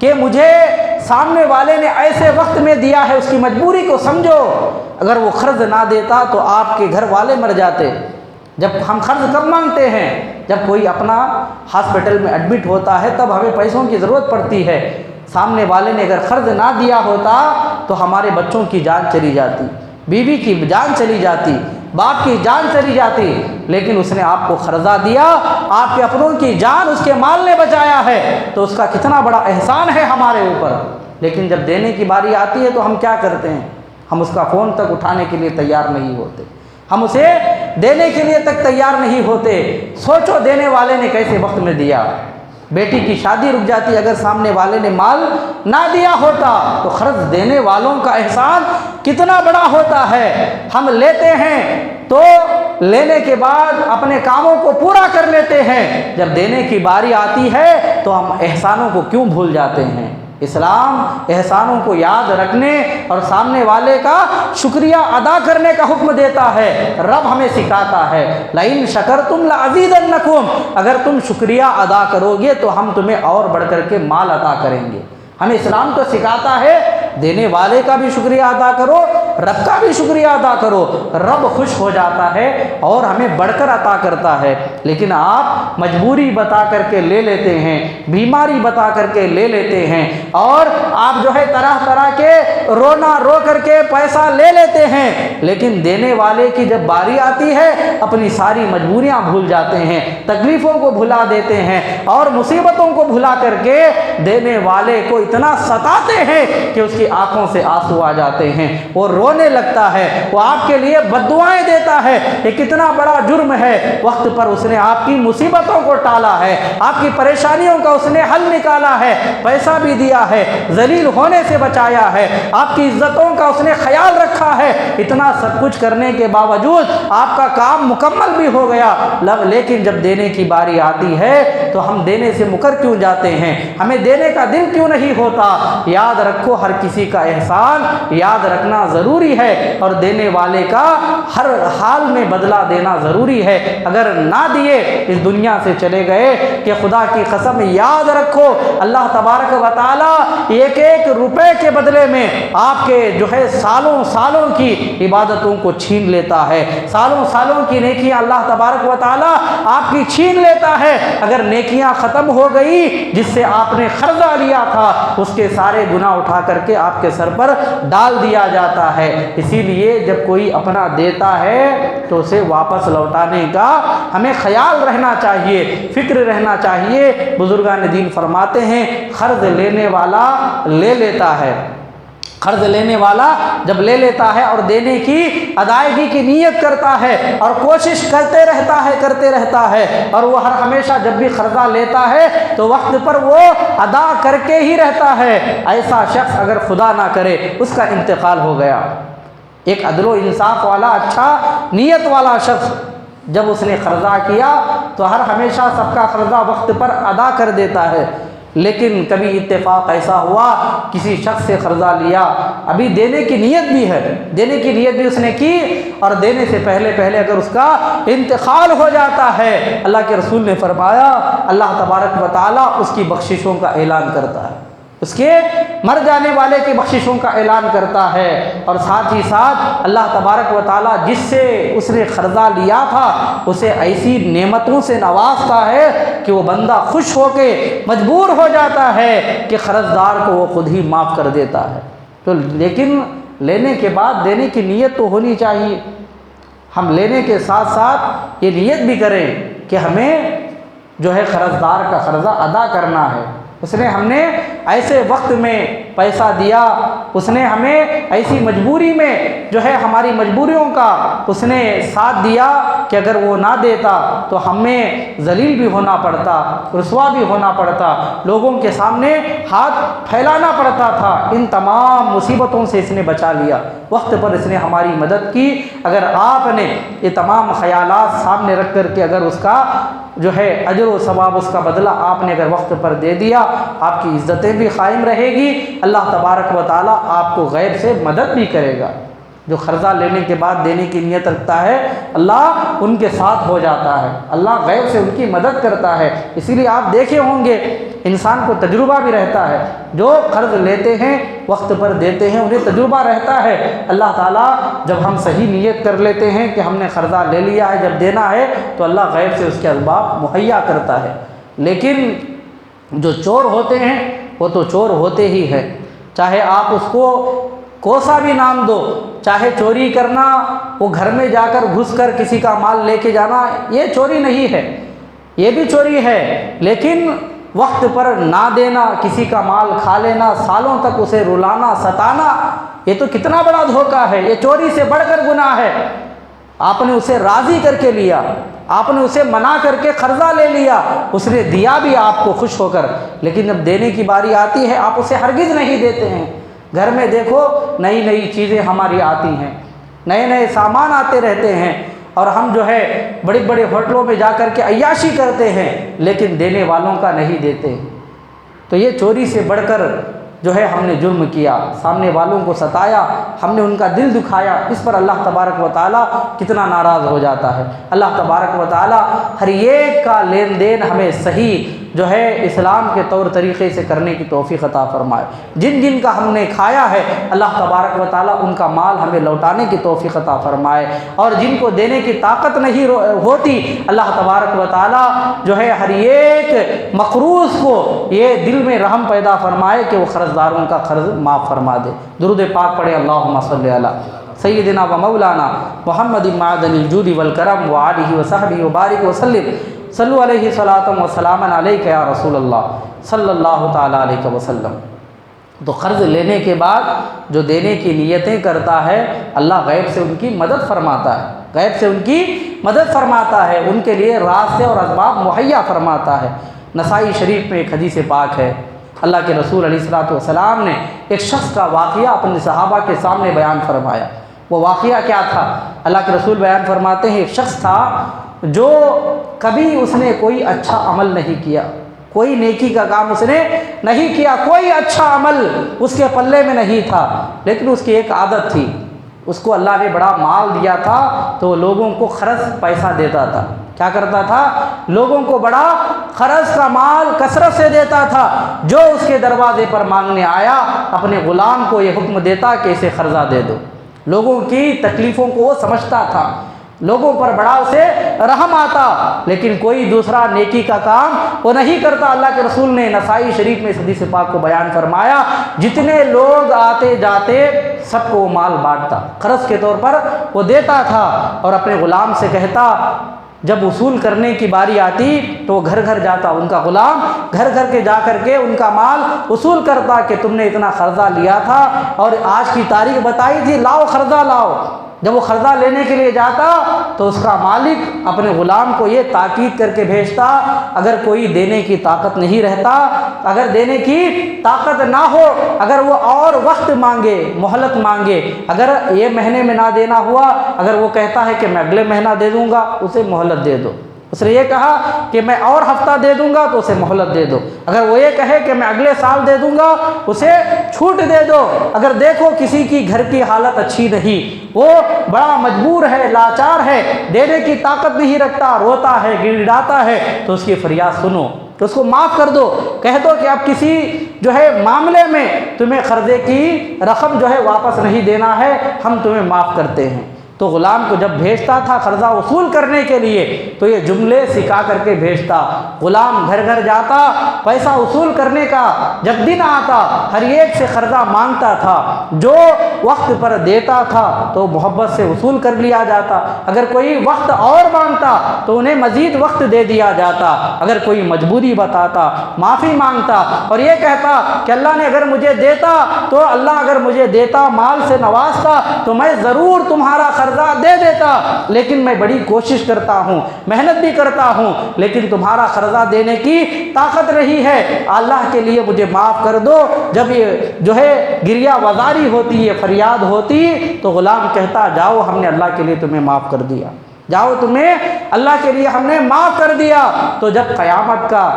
کہ مجھے سامنے والے نے ایسے وقت میں دیا ہے، اس کی مجبوری کو سمجھو۔ اگر وہ قرض نہ دیتا تو آپ کے گھر والے مر جاتے۔ جب ہم قرض کب مانگتے ہیں؟ جب کوئی اپنا ہاسپٹل میں ایڈمٹ ہوتا ہے تب ہمیں پیسوں کی ضرورت پڑتی ہے۔ سامنے والے نے اگر قرض نہ دیا ہوتا تو ہمارے بچوں کی جان چلی جاتی، بیوی کی جان چلی جاتی، باپ کی جان چلی جاتی، لیکن اس نے آپ کو قرضہ دیا، آپ کے اپنوں کی جان اس کے مال نے بچایا ہے، تو اس کا کتنا بڑا احسان ہے ہمارے اوپر۔ لیکن جب دینے کی باری آتی ہے تو ہم کیا کرتے ہیں؟ ہم اس کا فون تک اٹھانے کے لیے تیار نہیں ہوتے، ہم اسے دینے کے لیے تک تیار نہیں ہوتے۔ سوچو دینے والے نے کیسے وقت میں دیا۔ بیٹی کی شادی رک جاتی اگر سامنے والے نے مال نہ دیا ہوتا، تو قرض دینے والوں کا احسان کتنا بڑا ہوتا ہے۔ ہم لیتے ہیں تو لینے کے بعد اپنے کاموں کو پورا کر لیتے ہیں، جب دینے کی باری آتی ہے تو ہم احسانوں کو کیوں بھول جاتے ہیں؟ اسلام احسانوں کو یاد رکھنے اور سامنے والے کا شکریہ ادا کرنے کا حکم دیتا ہے۔ رب ہمیں سکھاتا ہے لَإِن شَكَرْتُمْ لَأَزِيدَنَّكُمْ، اگر تم شکریہ ادا کرو گے تو ہم تمہیں اور بڑھ کر کے مال عطا کریں گے۔ ہمیں اسلام تو سکھاتا ہے دینے والے کا بھی شکریہ ادا کرو، رب کا بھی شکریہ ادا کرو، رب خوش ہو جاتا ہے اور ہمیں بڑھ کر عطا کرتا ہے۔ لیکن آپ مجبوری بتا کر کے لے لیتے ہیں، بیماری بتا کر کے لے لیتے ہیں، اور آپ جو ہے طرح طرح کے رونا رو کر کے پیسہ لے لیتے ہیں، لیکن دینے والے کی جب باری آتی ہے اپنی ساری مجبوریاں بھول جاتے ہیں، تکلیفوں کو بھلا دیتے ہیں، اور مصیبتوں کو بھلا کر کے دینے والے کو اتنا ستاتے ہیں کہ اس کی آنکھوں سے آنسو آ جاتے ہیں، وہ رونے لگتا ہے، وہ آپ کے لیے بد دعائیں دیتا ہے۔ یہ کتنا بڑا جرم ہے، وقت پر اس نے آپ کی مصیبتوں کو ٹالا ہے، آپ کی پریشانیوں کا اس نے حل نکالا ہے، پیسہ بھی دیا ہے، ذلیل ہونے سے بچایا ہے، آپ کی عزتوں کا اس نے خیال رکھا ہے۔ اتنا سب کچھ کرنے کے باوجود آپ کا کام مکمل بھی ہو گیا، لیکن جب دینے کی باری آتی ہے تو ہم دینے سے مکر کیوں جاتے ہیں؟ ہمیں دینے کا دل کیوں نہیں ہوتا؟ یاد رکھو ہر کسی کا احسان یاد رکھنا ضروری ہے، اور دینے والے کا ہر حال میں بدلہ دینا ضروری ہے۔ اگر نہ دیے اس دنیا سے چلے گئے کہ خدا کی قسم یاد رکھو اللہ تبارک و تعالی ایک ایک روپے کے بدلے میں آپ کے جو ہے سالوں سالوں کی عبادتوں کو چھین لیتا ہے، سالوں سالوں کی نیکیاں اللہ تبارک و تعالی آپ کی چھین لیتا ہے۔ اگر نیکیاں ختم ہو گئی جس سے آپ نے قرضہ لیا تھا اس کے سارے گناہ اٹھا کر کے آپ کے سر پر ڈال دیا جاتا ہے۔ اسی لیے جب کوئی اپنا دیتا ہے تو اسے واپس لوٹانے کا ہمیں خیال رہنا چاہیے، فکر رہنا چاہیے۔ بزرگان دین فرماتے ہیں قرض لینے والا لے لیتا ہے، قرض لینے والا جب لے لیتا ہے اور دینے کی ادائیگی کی نیت کرتا ہے اور کوشش کرتے رہتا ہے اور وہ ہمیشہ جب بھی قرضہ لیتا ہے تو وقت پر وہ ادا کر کے ہی رہتا ہے، ایسا شخص اگر خدا نہ کرے اس کا انتقال ہو گیا، ایک عدل و انصاف والا اچھا نیت والا شخص جب اس نے قرضہ کیا تو ہمیشہ سب کا قرضہ وقت پر ادا کر دیتا ہے، لیکن کبھی اتفاق ایسا ہوا کسی شخص سے قرضہ لیا، ابھی دینے کی نیت بھی ہے، دینے کی نیت بھی اس نے کی اور دینے سے پہلے اگر اس کا انتقال ہو جاتا ہے، اللہ کے رسول نے فرمایا اللہ تبارک و تعالیٰ اس کی بخششوں کا اعلان کرتا ہے، اس کے مر جانے والے کی بخششوں کا اعلان کرتا ہے، اور ساتھ ہی ساتھ اللہ تبارک و تعالیٰ جس سے اس نے قرضہ لیا تھا اسے ایسی نعمتوں سے نوازتا ہے کہ وہ بندہ خوش ہو کے مجبور ہو جاتا ہے کہ قرض دار کو وہ خود ہی معاف کر دیتا ہے۔ تو لیکن لینے کے بعد دینے کی نیت تو ہونی چاہیے، ہم لینے کے ساتھ ساتھ یہ نیت بھی کریں کہ ہمیں جو ہے قرض دار کا قرضہ ادا کرنا ہے، اس نے ہم نے ایسے وقت میں پیسہ دیا، اس نے ہمیں ایسی مجبوری میں جو ہے ہماری مجبوریوں کا اس نے ساتھ دیا کہ اگر وہ نہ دیتا تو ہمیں ذلیل بھی ہونا پڑتا، رسوا بھی ہونا پڑتا، لوگوں کے سامنے ہاتھ پھیلانا پڑتا تھا۔ ان تمام مصیبتوں سے اس نے بچا لیا، وقت پر اس نے ہماری مدد کی۔ اگر آپ نے یہ تمام خیالات سامنے رکھ کر کے اگر اس کا جو ہے اجر و ثواب، اس کا بدلہ آپ نے اگر وقت پر دے دیا، آپ کی عزتیں بھی قائم رہے گی، اللہ تبارک و تعالیٰ آپ کو غیب سے مدد بھی کرے گا۔ جو قرضہ لینے کے بعد دینے کی نیت رکھتا ہے اللہ ان کے ساتھ ہو جاتا ہے، اللہ غیب سے ان کی مدد کرتا ہے۔ اسی لیے آپ دیکھے ہوں گے انسان کو تجربہ بھی رہتا ہے، جو قرض لیتے ہیں وقت پر دیتے ہیں انہیں تجربہ رہتا ہے۔ اللہ تعالیٰ جب ہم صحیح نیت کر لیتے ہیں کہ ہم نے قرضہ لے لیا ہے، جب دینا ہے تو اللہ غیب سے اس کے اسباب مہیا کرتا ہے۔ لیکن جو چور ہوتے ہیں وہ تو چور ہوتے ہی ہیں، چاہے آپ اس کو کوسا بھی نام دو، چاہے چوری کرنا وہ گھر میں جا کر گھس کر کسی کا مال لے کے جانا یہ چوری نہیں ہے، یہ بھی چوری ہے، لیکن وقت پر نہ دینا، کسی کا مال کھا لینا، سالوں تک اسے رلانا ستانا، یہ تو کتنا بڑا دھوکہ ہے، یہ چوری سے بڑھ کر گناہ ہے۔ آپ نے اسے راضی کر کے لیا، آپ نے اسے منع کر کے قرضہ لے لیا، اس نے دیا بھی آپ کو خوش ہو کر، لیکن جب دینے کی باری آتی ہے آپ اسے ہرگز نہیں دیتے ہیں۔ گھر میں دیکھو نئی نئی چیزیں ہماری آتی ہیں، نئے نئے سامان آتے رہتے ہیں، اور ہم جو ہے بڑے بڑے ہوٹلوں میں جا کر کے عیاشی کرتے ہیں، لیکن دینے والوں کا نہیں دیتے۔ تو یہ چوری سے بڑھ کر جو ہے ہم نے جرم کیا، سامنے والوں کو ستایا، ہم نے ان کا دل دکھایا، اس پر اللہ تبارک و تعالیٰ کتنا ناراض ہو جاتا ہے۔ اللہ تبارک و تعالیٰ ہر ایک کا لین دین ہمیں صحیح جو ہے اسلام کے طور طریقے سے کرنے کی توفیق عطا فرمائے۔ جن جن کا ہم نے کھایا ہے اللہ تبارک و تعالیٰ ان کا مال ہمیں لوٹانے کی توفیق عطا فرمائے، اور جن کو دینے کی طاقت نہیں ہوتی اللہ تبارک و تعالیٰ جو ہے ہر ایک مقروض کو یہ دل میں رحم پیدا فرمائے کہ وہ قرض داروں کا قرض معاف فرما دے۔ درود پاک پڑھے اللہم صلی علی سیدنا و مولانا محمد معدن الجود والکرم وآلہ وصحبہ وبارک وسلم۔ صلو علیہ صلاۃ و سلام علیک یا رسول اللہ صلی اللہ تعالیٰ علیہ وسلم۔ تو قرض لینے کے بعد جو دینے کی نیتیں کرتا ہے اللہ غیب سے ان کی مدد فرماتا ہے، غیب سے ان کی مدد فرماتا ہے، ان کے لیے راستے اور اسباب مہیا فرماتا ہے۔ نسائی شریف میں ایک حدیث پاک ہے، اللہ کے رسول علیہ الصلوۃ والسلام نے ایک شخص کا واقعہ اپنے صحابہ کے سامنے بیان فرمایا۔ وہ واقعہ کیا تھا؟ اللہ کے رسول بیان فرماتے ہیں ایک شخص تھا جو کبھی اس نے کوئی اچھا عمل نہیں کیا، کوئی نیکی کا کام اس نے نہیں کیا، کوئی اچھا عمل اس کے پلے میں نہیں تھا، لیکن اس کی ایک عادت تھی، اس کو اللہ نے بڑا مال دیا تھا تو وہ لوگوں کو خرچ پیسہ دیتا تھا۔ کیا کرتا تھا؟ لوگوں کو بڑا خرچ کا مال کثرت سے دیتا تھا، جو اس کے دروازے پر مانگنے آیا اپنے غلام کو یہ حکم دیتا کہ اسے قرضہ دے دو۔ لوگوں کی تکلیفوں کو وہ سمجھتا تھا، لوگوں پر بڑا اسے رحم آتا، لیکن کوئی دوسرا نیکی کا کام وہ نہیں کرتا۔ اللہ کے رسول نے نسائی شریف میں اس حدیث پاک کو بیان فرمایا، جتنے لوگ آتے جاتے سب کو وہ مال بانٹتا، قرض کے طور پر وہ دیتا تھا، اور اپنے غلام سے کہتا جب وصول کرنے کی باری آتی تو وہ گھر گھر جاتا، ان کا غلام گھر گھر کے جا کر کے ان کا مال وصول کرتا کہ تم نے اتنا قرضہ لیا تھا اور آج کی تاریخ بتائی تھی، لاؤ قرضہ لاؤ۔ جب وہ قرضہ لینے کے لیے جاتا تو اس کا مالک اپنے غلام کو یہ تاکید کر کے بھیجتا، اگر کوئی دینے کی طاقت نہیں رہتا، اگر دینے کی طاقت نہ ہو، اگر وہ اور وقت مانگے، مہلت مانگے، اگر یہ مہینے میں نہ دینا ہوا، اگر وہ کہتا ہے کہ میں اگلے مہینہ دے دوں گا، اسے مہلت دے دو۔ اس نے یہ کہا کہ میں اور ہفتہ دے دوں گا تو اسے مہلت دے دو۔ اگر وہ یہ کہے کہ میں اگلے سال دے دوں گا، اسے چھوٹ دے دو۔ اگر دیکھو کسی کی گھر کی حالت اچھی نہیں، وہ بڑا مجبور ہے، لاچار ہے، دینے کی طاقت نہیں رکھتا، روتا ہے، گڑگڑاتا ہے، تو اس کی فریاد سنو، تو اس کو معاف کر دو۔ کہہ دو کہ اب کسی جو ہے معاملے میں تمہیں قرضے کی رقم جو ہے واپس نہیں دینا ہے، ہم تمہیں معاف کرتے ہیں۔ تو غلام کو جب بھیجتا تھا قرضہ وصول کرنے کے لیے تو یہ جملے سکھا کر کے بھیجتا۔ غلام گھر گھر جاتا پیسہ وصول کرنے کا، جب دن آتا ہر ایک سے قرضہ مانگتا تھا، جو وقت پر دیتا تھا تو محبت سے وصول کر لیا جاتا، اگر کوئی وقت اور مانگتا تو انہیں مزید وقت دے دیا جاتا، اگر کوئی مجبوری بتاتا معافی مانگتا اور یہ کہتا کہ اللہ نے اگر مجھے دیتا تو اللہ اگر مجھے دیتا، مال سے نوازتا تو میں ضرور تمہارا قرضہ دے دیتا، لیکن میں بڑی کوشش کرتا ہوں، محنت بھی کرتا ہوں، لیکن تمہارا قرضہ دینے کی طاقت نہیں ہے، اللہ کے لیے مجھے معاف کر دو۔ جب یہ جو ہے گریہ وزاری ہوتی ہے، فریاد ہوتی، تو غلام کہتا جاؤ ہم نے اللہ کے لیے تمہیں معاف کر دیا، جاؤ تمہیں اللہ کے لیے ہم نے معاف کر دیا۔ تو جب قیامت کا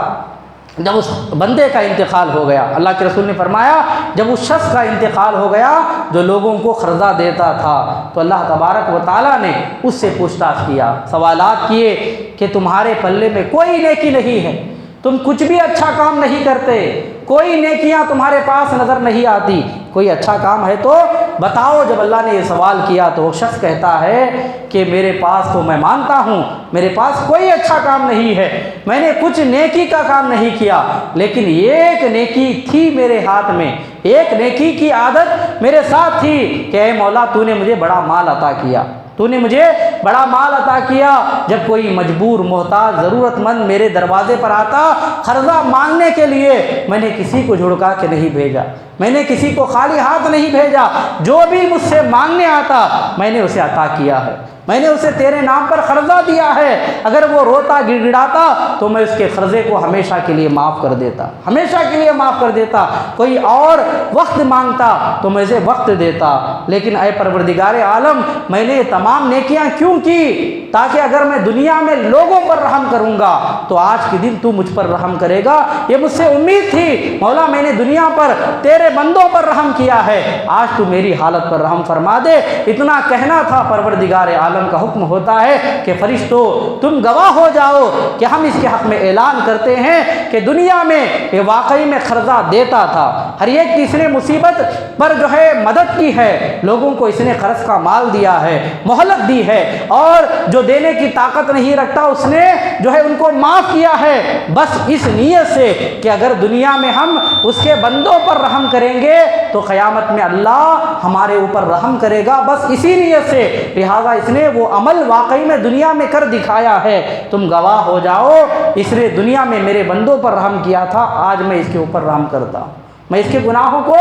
جب اس بندے کا انتقال ہو گیا، اللہ کے رسول نے فرمایا جب اس شخص کا انتقال ہو گیا جو لوگوں کو قرضہ دیتا تھا، تو اللہ تبارک و تعالیٰ نے اس سے پوچھ تاچھ کیا، سوالات کیے کہ تمہارے پلے میں کوئی نیکی نہیں ہے، تم کچھ بھی اچھا کام نہیں کرتے، کوئی نیکیاں تمہارے پاس نظر نہیں آتی، کوئی اچھا کام ہے تو بتاؤ۔ جب اللہ نے یہ سوال کیا تو وہ شخص کہتا ہے کہ میرے پاس تو میں مانتا ہوں میرے پاس کوئی اچھا کام نہیں ہے، میں نے کچھ نیکی کا کام نہیں کیا، لیکن ایک نیکی تھی میرے ہاتھ میں، ایک نیکی کی عادت میرے ساتھ تھی کہ اے مولا تو نے مجھے بڑا مال عطا کیا، تو نے مجھے بڑا مال عطا کیا۔ جب کوئی مجبور، محتاج، ضرورت مند میرے دروازے پر آتا قرضہ مانگنے کے لیے، میں نے کسی کو جھڑکا کے نہیں بھیجا، میں نے کسی کو خالی ہاتھ نہیں بھیجا، جو بھی مجھ سے مانگنے آتا میں نے اسے عطا کیا ہے، میں نے اسے تیرے نام پر قرضہ دیا ہے۔ اگر وہ روتا گڑگڑاتا تو میں اس کے قرضے کو ہمیشہ کے لیے معاف کر دیتا، ہمیشہ کے لیے معاف کر دیتا۔ کوئی اور وقت مانگتا تو میں اسے وقت دیتا، لیکن اے پروردگار عالم میں نے یہ تمام نیکیاں کیوں کی؟ تاکہ اگر میں دنیا میں لوگوں پر رحم کروں گا تو آج کے دن تو مجھ پر رحم کرے گا، یہ مجھ سے امید تھی۔ مولا میں نے دنیا پر تیرے بندوں پر رحم کیا ہے، آج تو میری حالت پر رحم فرما دے۔ اتنا کہنا تھا، پروردگار عالم کا حکم ہوتا ہے کہ فرشتوں تم گواہ ہو جاؤ کہ ہم اس کے حق میں اعلان کرتے ہیں کہ دنیا میں یہ واقعی میں قرضہ دیتا تھا، ہر ایک کی اس نے مصیبت پر جو ہے مدد کی ہے، لوگوں کو اس نے قرض کا مال دیا ہے، مہلت دی ہے، اور جو دینے کی طاقت نہیں رکھتا اس نے جو ہے ان کو معاف کیا ہے، بس اس نیت سے کہ اگر دنیا میں ہم اس کے بندوں پر رحم کریں گے تو قیامت میں اللہ ہمارے اوپر رحم کرے گا، بس اسی نیت سے، لہذا اس نے وہ عمل واقعی میں دنیا میں کر دکھایا ہے، تم گواہ ہو جاؤ اس نے دنیا میں میرے بندوں پر رحم کیا تھا، آج میں اس کے اوپر رحم کرتا ہوں، میں اس کے گناہوں کو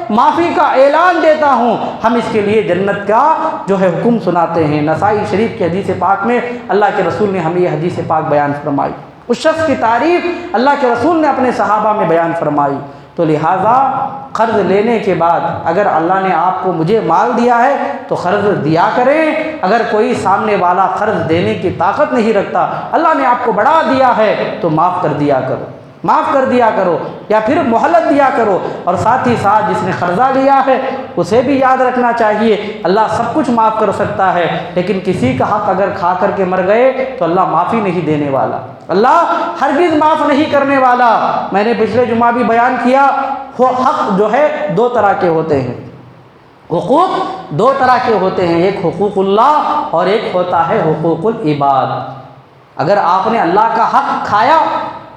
معافی کا اعلان دیتا ہوں۔ ہم اس کے لیے جنت کا جو ہے حکم سناتے ہیں۔ نسائی شریف کی حدیث پاک میں اللہ کے رسول نے ہمیں یہ حدیث پاک بیان فرمائی، اس شخص کی تعریف اللہ کے رسول نے اپنے صحابہ میں بیان فرمائی۔ تو لہٰذا قرض لینے کے بعد اگر اللہ نے آپ کو مجھے مال دیا ہے تو قرض دیا کریں، اگر کوئی سامنے والا قرض دینے کی طاقت نہیں رکھتا، اللہ نے آپ کو بڑھا دیا ہے تو معاف کر دیا کرو، معاف کر دیا کرو، یا پھر مہلت دیا کرو۔ اور ساتھ ہی ساتھ جس نے قرضہ لیا ہے اسے بھی یاد رکھنا چاہیے اللہ سب کچھ معاف کر سکتا ہے، لیکن کسی کا حق اگر کھا کر کے مر گئے تو اللہ معافی نہیں دینے والا، اللہ ہرگز معاف نہیں کرنے والا۔ میں نے پچھلے جمعہ بھی بیان کیا، حق جو ہے دو طرح کے ہوتے ہیں، حقوق دو طرح کے ہوتے ہیں، ایک حقوق اللہ اور ایک ہوتا ہے حقوق العباد۔ اگر آپ نے اللہ کا حق کھایا،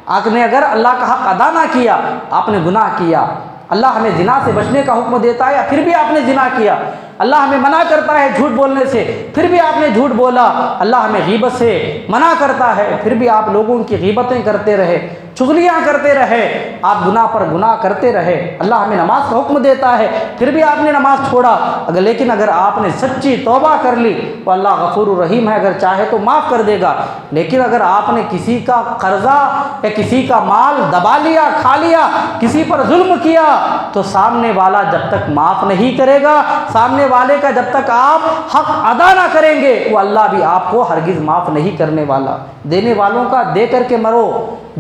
آپ نے اگر اللہ کا حق ادا نہ کیا، آپ نے گناہ کیا۔ اللہ ہمیں زنا سے بچنے کا حکم دیتا ہے، پھر بھی آپ نے زنا کیا۔ اللہ ہمیں منع کرتا ہے جھوٹ بولنے سے، پھر بھی آپ نے جھوٹ بولا۔ اللہ ہمیں غیبت سے منع کرتا ہے، پھر بھی آپ لوگوں کی غیبتیں کرتے رہے، چغلیاں کرتے رہے، آپ گناہ پر گناہ کرتے رہے۔ اللہ ہمیں نماز کا حکم دیتا ہے، پھر بھی آپ نے نماز چھوڑا۔ لیکن اگر آپ نے سچی توبہ کر لی تو اللہ غفور الرحیم ہے، اگر چاہے تو معاف کر دے گا۔ لیکن اگر آپ نے کسی کا قرضہ یا کسی کا مال دبا لیا، کھا لیا، کسی پر ظلم کیا، تو سامنے والا جب تک معاف نہیں کرے گا، سامنے والے کا جب تک آپ حق ادا نہ کریں گے، وہ اللہ بھی آپ کو ہرگز معاف نہیں کرنے والا۔ دینے والوں کا دے کر کے مرو،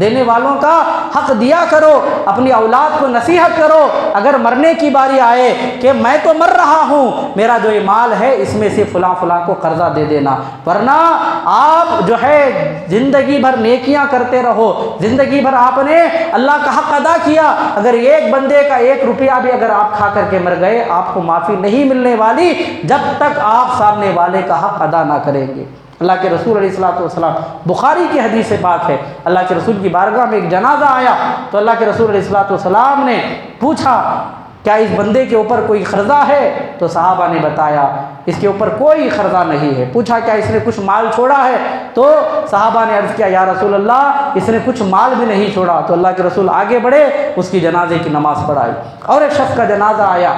دینے والوں کا حق دیا کرو، اپنی اولاد کو نصیحت کرو۔ اگر مرنے کی باری آئے کہ میں تو مر رہا ہوں، میرا جو یہ مال ہے اس میں سے فلاں فلاں کو قرضہ دے دینا، ورنہ آپ جو ہے زندگی بھر نیکیاں کرتے رہو، زندگی بھر آپ نے اللہ کا حق ادا کیا، اگر ایک بندے کا 1 روپیہ بھی اگر آپ کھا کر کے مر گئے، آپ کو معافی نہیں ملنے والی جب تک آپ سامنے والے کا حق ادا نہ کریں گے۔ اللہ کے رسول علیہ الصلوۃ والسلام، بخاری کی حدیث سے پاک ہے، اللہ کے رسول کی بارگاہ میں ایک جنازہ آیا تو اللہ کے رسول علیہ الصلوۃ والسلام نے پوچھا کیا اس بندے کے اوپر کوئی قرضہ ہے؟ تو صحابہ نے بتایا اس کے اوپر کوئی قرضہ نہیں ہے۔ پوچھا کیا اس نے کچھ مال چھوڑا ہے؟ تو صحابہ نے عرض کیا یا رسول اللہ اس نے کچھ مال بھی نہیں چھوڑا۔ تو اللہ کے رسول آگے بڑھے، اس کی جنازے کی نماز پڑھائی۔ اور ایک شخص کا جنازہ آیا،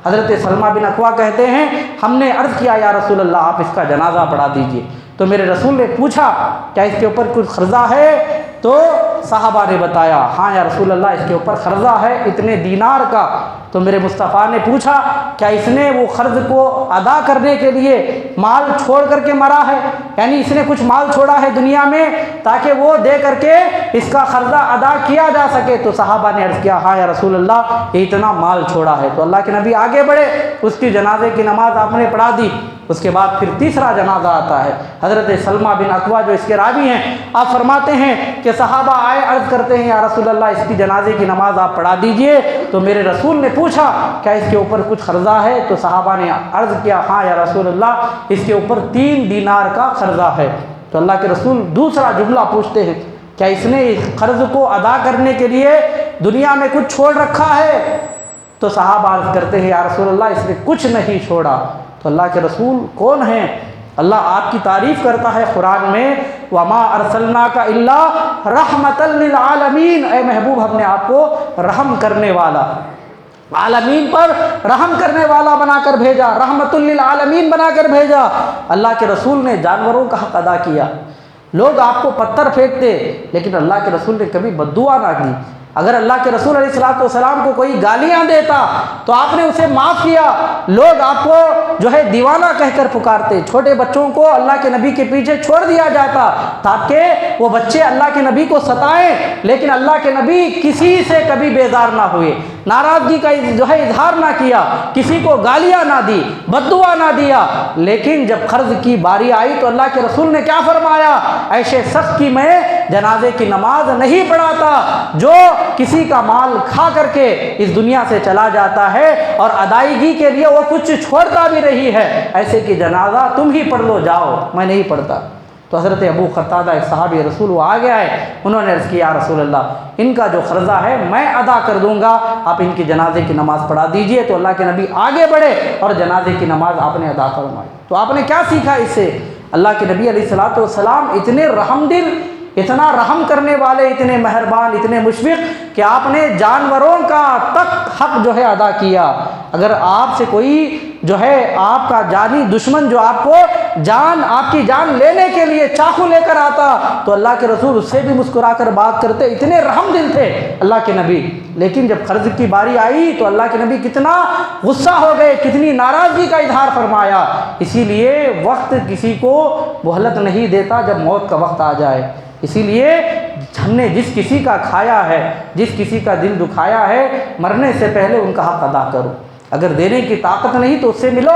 حضرت سلمہ بن اکوع کہتے ہیں ہم نے عرض کیا یا رسول اللہ آپ اس کا جنازہ پڑھا دیجئے۔ تو میرے رسول نے پوچھا کیا اس کے اوپر کچھ قرضہ ہے؟ تو صحابہ نے بتایا ہاں یا رسول اللہ اس کے اوپر قرضہ ہے اتنے دینار کا۔ تو میرے مصطفیٰ نے پوچھا کیا اس نے وہ قرض کو ادا کرنے کے لیے مال چھوڑ کر کے مرا ہے؟ یعنی اس نے کچھ مال چھوڑا ہے دنیا میں تاکہ وہ دے کر کے اس کا قرضہ ادا کیا جا سکے؟ تو صحابہ نے عرض کیا ہاں یا رسول اللہ یہ اتنا مال چھوڑا ہے۔ تو اللہ کے نبی آگے بڑھے، اس کی جنازے کی نماز آپ نے پڑھا دی۔ اس کے بعد پھر تیسرا جنازہ آتا ہے، حضرت سلمہ بن اکوع جو اس کے راوی ہیں، آپ فرماتے ہیں کہ صحابہ آئے عرض کرتے ہیں یا رسول اللہ اس کی جنازے کی نماز آپ پڑھا دیجئے۔ تو میرے رسول نے پوچھا کیا اس کے اوپر کچھ قرضہ ہے؟ تو صحابہ نے عرض کیا ہاں یا رسول اللہ اس کے اوپر 3 دینار کا قرضہ ہے۔ تو اللہ کے رسول دوسرا جملہ پوچھتے ہیں کیا اس نے اس قرض کو ادا کرنے کے لیے دنیا میں کچھ چھوڑ رکھا ہے؟ تو صحابہ عرض کرتے ہیں یا رسول اللہ اس نے کچھ نہیں چھوڑا۔ تو اللہ کے رسول کون ہیں؟ اللہ آپ کی تعریف کرتا ہے قرآن میں وَمَا أَرْسَلْنَاكَ إِلَّا رَحْمَةً لِّلْعَالَمِينَ، اے محبوب ہم نے آپ کو رحم کرنے والا، عالمین پر رحم کرنے والا بنا کر بھیجا، رحمۃ للعالمین بنا کر بھیجا۔ اللہ کے رسول نے جانوروں کا حق ادا کیا۔ لوگ آپ کو پتھر پھینکتے لیکن اللہ کے رسول نے کبھی بد دعا نہ کی۔ اگر اللہ کے رسول علیہ الصلوۃ والسلام کو کوئی گالیاں دیتا تو آپ نے اسے معاف کیا۔ لوگ آپ کو جو ہے دیوانہ کہہ کر پکارتے، چھوٹے بچوں کو اللہ کے نبی کے پیچھے چھوڑ دیا جاتا تاکہ وہ بچے اللہ کے نبی کو ستائیں، لیکن اللہ کے نبی کسی سے کبھی بیزار نہ ہوئے، ناراضگی کا جو ہے اظہار نہ کیا، کسی کو گالیاں نہ دی، بد دعا نہ دیا۔ لیکن جب قرض کی باری آئی تو اللہ کے رسول نے کیا فرمایا؟ ایسے شخص کی میں جنازے کی نماز نہیں پڑھاتا جو کسی کا مال کھا کر کے اس دنیا سے چلا جاتا ہے اور ادائیگی کے لیے وہ کچھ چھوڑتا بھی نہیں ہے، ایسے کی جنازہ تم ہی پڑھ لو جاؤ، میں نہیں پڑھتا۔ تو حضرت ابو قتادہ ایک صحابی رسول وہ آگے آئے، انہوں نے عرض کیا یا رسول اللہ ان کا جو قرضہ ہے میں ادا کر دوں گا، آپ ان کی جنازے کی نماز پڑھا دیجئے۔ تو اللہ کے نبی آگے بڑھے اور جنازے کی نماز آپ نے ادا فرمائی۔ تو آپ نے کیا سیکھا اس سے؟ اللہ کے نبی علیہ الصلوۃ والسلام اتنے رحم دل، اتنا رحم کرنے والے، اتنے مہربان، اتنے مشفق کہ آپ نے جانوروں کا تک حق جو ہے ادا کیا۔ اگر آپ سے کوئی جو ہے آپ کا جانی دشمن جو آپ کو آپ کی جان لینے کے لیے چاقو لے کر آتا تو اللہ کے رسول اس سے بھی مسکرا کر بات کرتے، اتنے رحم دل تھے اللہ کے نبی۔ لیکن جب قرض کی باری آئی تو اللہ کے نبی کتنا غصہ ہو گئے، کتنی ناراضگی کا اظہار فرمایا۔ اسی لیے وقت کسی کو مہلت نہیں دیتا جب موت کا وقت آ جائے۔ اسی لیے ہم نے جس کسی کا کھایا ہے، جس کسی کا دل دکھایا ہے، مرنے سے پہلے ان کا حق ادا کرو۔ اگر دینے کی طاقت نہیں تو اس سے ملو،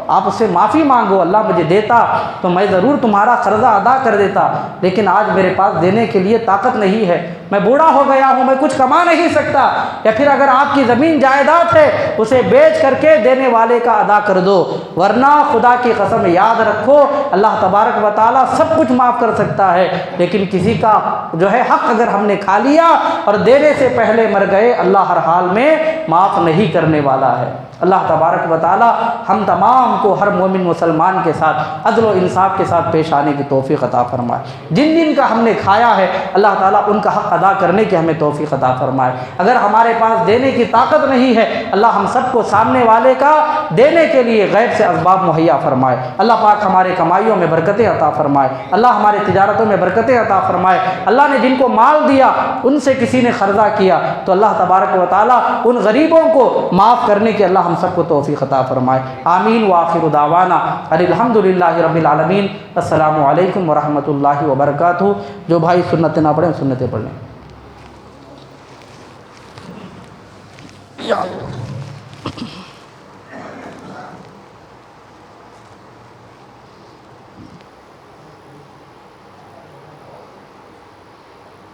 آپ اس سے معافی مانگو، اللہ مجھے دیتا تو میں ضرور تمہارا قرضہ ادا کر دیتا، لیکن آج میرے پاس دینے کے لیے طاقت نہیں ہے، میں بوڑھا ہو گیا ہوں، میں کچھ کما نہیں سکتا، یا پھر اگر آپ کی زمین جائیداد ہے اسے بیچ کر کے دینے والے کا ادا کر دو، ورنہ خدا کی قسم یاد رکھو اللہ تبارک و تعالیٰ سب کچھ معاف کر سکتا ہے، لیکن کسی کا جو ہے حق اگر ہم نے کھا لیا اور دینے سے پہلے مر گئے، اللہ ہر حال میں معاف نہیں کرنے والا ہے۔ اللہ تبارک و تعالی ہم تمام کو ہر مومن مسلمان کے ساتھ عدل و انصاف کے ساتھ پیش آنے کی توفیق عطا فرمائے۔ جن جن کا ہم نے کھایا ہے اللہ تعالیٰ ان کا حق ادا کرنے کی ہمیں توفیق عطا فرمائے۔ اگر ہمارے پاس دینے کی طاقت نہیں ہے اللہ ہم سب کو سامنے والے کا دینے کے لیے غیب سے اسباب مہیا فرمائے۔ اللہ پاک ہمارے کمائیوں میں برکتیں عطا فرمائے، اللہ ہمارے تجارتوں میں برکتیں عطا فرمائے۔ اللہ نے جن کو مال دیا ان سے کسی نے قرضہ کیا تو اللہ تبارک و تعالیٰ ان غریبوں کو معاف کرنے کی اللہ ہم سب کو توفیق عطا فرمائے۔ آمین وآخر دعوانا الحمدللہ رب العالمین۔ السلام علیکم ورحمۃ اللہ وبرکاتہ۔ جو بھائی سنتیں نہ پڑھیں سنتیں پڑھ لیں۔ یا اللہ